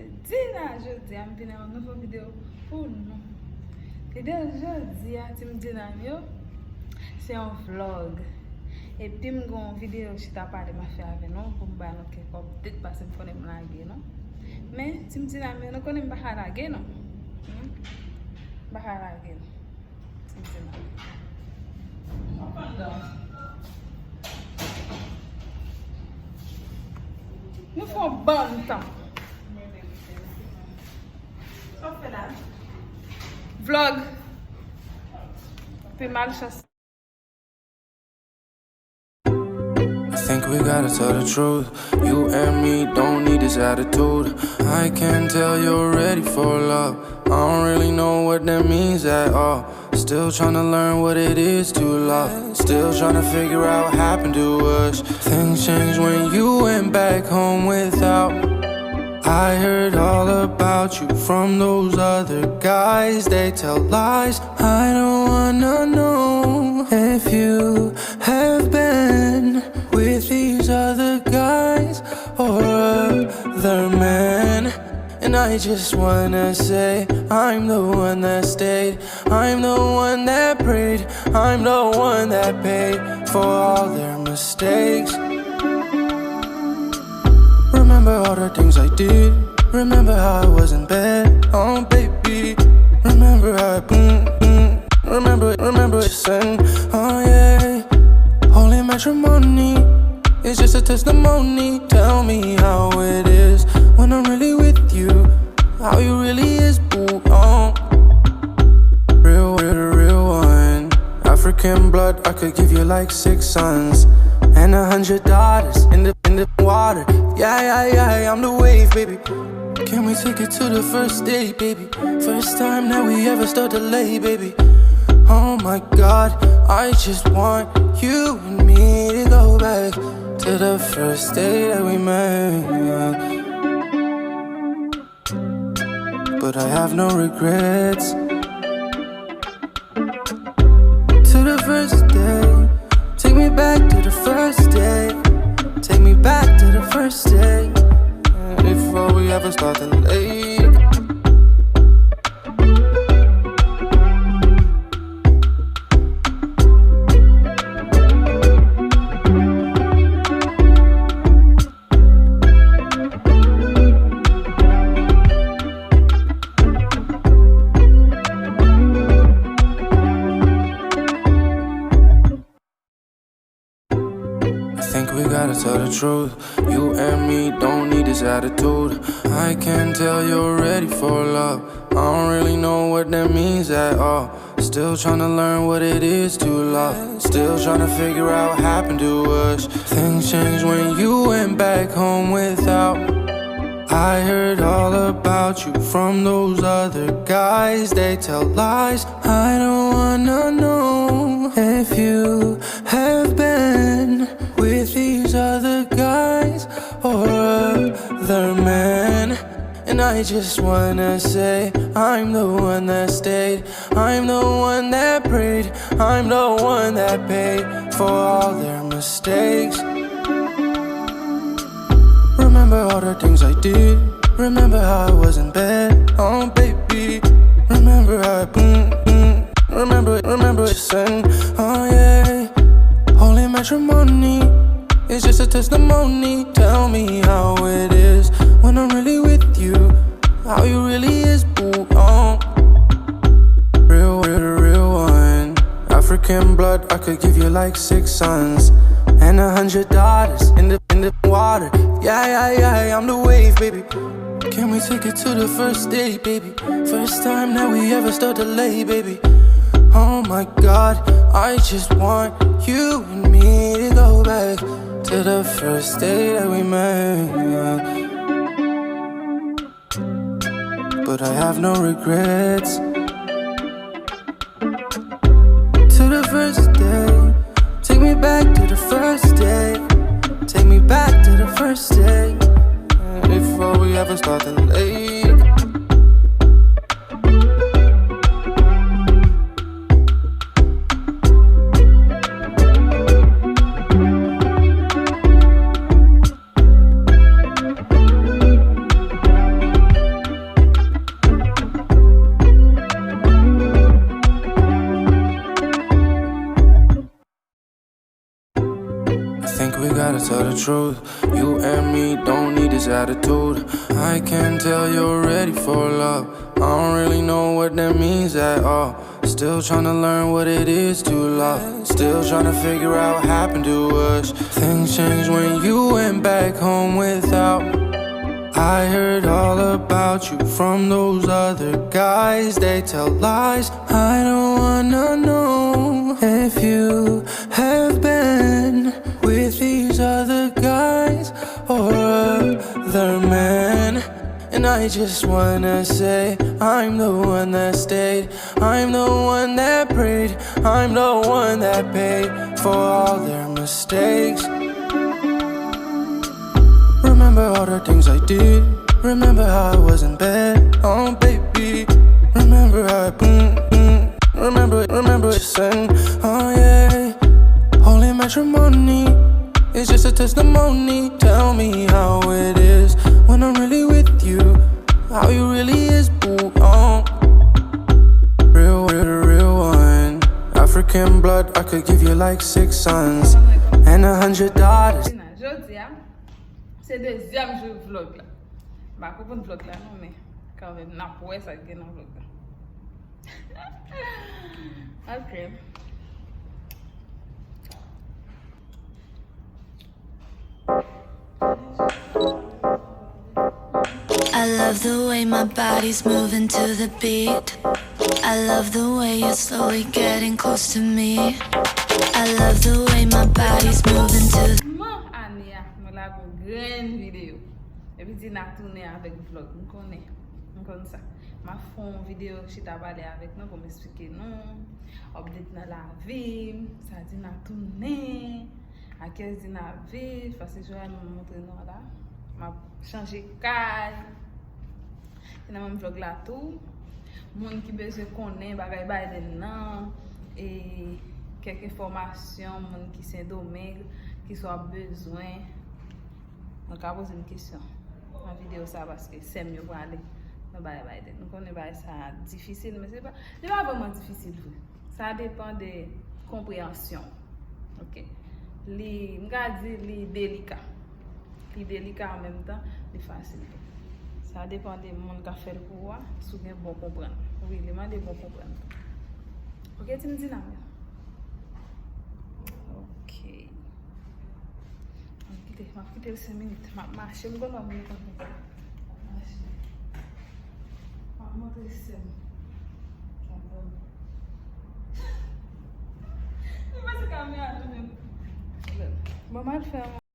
c'est Dynaa, je dis, je suis dans une nouvelle vidéo pour nous. Vidéo aujourd'hui, c'est un vlog. Et puis, je vais une vidéo qui t'a parlé de ma fille avec nous, pour me dire que peut-être pas si je connais ma lague, non? Mais si je dis, je connais ma lague, non? Ma lague, non? Nous faisons bon temps. Vlog. Puis malchance. I think we gotta tell the truth. You and me don't need this attitude. I can tell you're ready for love. I don't really know what that means at all. Still trying to learn what it is to love. Still trying to figure out what happened to us. Things changed when you went back home without me. I heard all about you from those other guys. They tell lies. I don't wanna know if you have been with these other guys or other men. And I just wanna say I'm the one that stayed, I'm the one that prayed, I'm the one that paid for all their mistakes. Remember all the things I did, remember how I was in bed, oh baby. Remember how remember saying, oh yeah. Holy matrimony, it's just a testimony. Tell me how it is when I'm really with you, how you really is, boo. Oh, real one. African blood, I could give you like 6 sons and 100 daughters in the water. Yeah, I'm the wave, baby. Can we take it to the first date, baby? First time that we ever start to lay, baby. Oh my God, I just want you and me to go back to the first day that we met. But I have no regrets. To the first day, take me back to the first day. Take me back to the first day, before we ever start to late. Tell the truth, you and me don't need this attitude. I can tell you're ready for love. I don't really know what that means at all. Still trying to learn what it is to love. Still trying to figure out what happened to us. Things changed when you went back home without me. I heard all about you from those other guys. They tell lies. I don't wanna know if you have been with these other guys or other men. And I just wanna say I'm the one that stayed, I'm the one that prayed, I'm the one that paid for all their mistakes. Remember all the things I did, remember how I was in bed, oh baby. Remember how remember saying, oh yeah. Holy matrimony, it's just a testimony. Tell me how it is when I'm really with you, how you really is, boo. Oh, real one. African blood, I could give you like 6 sons and 100 daughters in the water. Yeah, I'm the wave, baby. Can we take it to the first date, baby? First time that we ever start to lay, baby. Oh my God, I just want you and me to go back to the first day that we met. But I have no regrets. To the first day, take me back to the first day. Take me back to the first day, before we ever start to late. tell the truth. You and me don't need this attitude. I can tell you're ready for love. I don't really know what that means at all. Still trying to learn what it is to love. Still trying to figure out what happened to us. Things changed when you went back home without me. I heard all about you from those other guys. They tell lies. I don't wanna know if you have been with these other guys or other men. And I just wanna say I'm the one that stayed, I'm the one that prayed, I'm the one that paid for all their mistakes. Remember all the things I did. Remember how I was in bed. Oh baby. Remember how Remember saying, oh yeah. Holy matrimony is just a testimony. Tell me how it is when I'm really with you. How you really is, boo. Oh. Real one. African blood, I could give you like 6 sons and 100 daughters. C'est deuxième jour vlog là. Bah pour vlog là non mais quand même n'a pas ça qui dans vlog là. OK. I love the way my body's moving to the beat. I love the way you're slowly getting close to me. I love the way my body's moving to the grande vidéo. Et puis Dynaa Tounen avec vlog. Je connais ça. Je fais une vidéo qui t'a parlé avec nous pour m'expliquer nous. Update dans la vie. Ça Dynaa Tounen. À quel Dynaa vie. Parce que je vais vous montrer nous là. Je changé de case. Dans mon vlog là tout. Moun qui besoin connaître bagay Biden nan et quelques informations moun qui sont domaine qui soit besoin. Donc, je vais poser une question dans la vidéo ça parce que c'est mieux pour aller dans Biden. Nous connaissons pas ça difficile, mais c'est pas vraiment difficile. Ça dépend de compréhension. Ok. Les délicat. Les délicat en même temps, les facile. Ça dépend de monde qui fait le pouvoir, si vous bon comprendre. Oui, les gens bon comprendre. Ok, tu me dis là. Ok. Je vais quitter 5 minutes. Je vais marcher. Je vais marcher. Je vais marcher.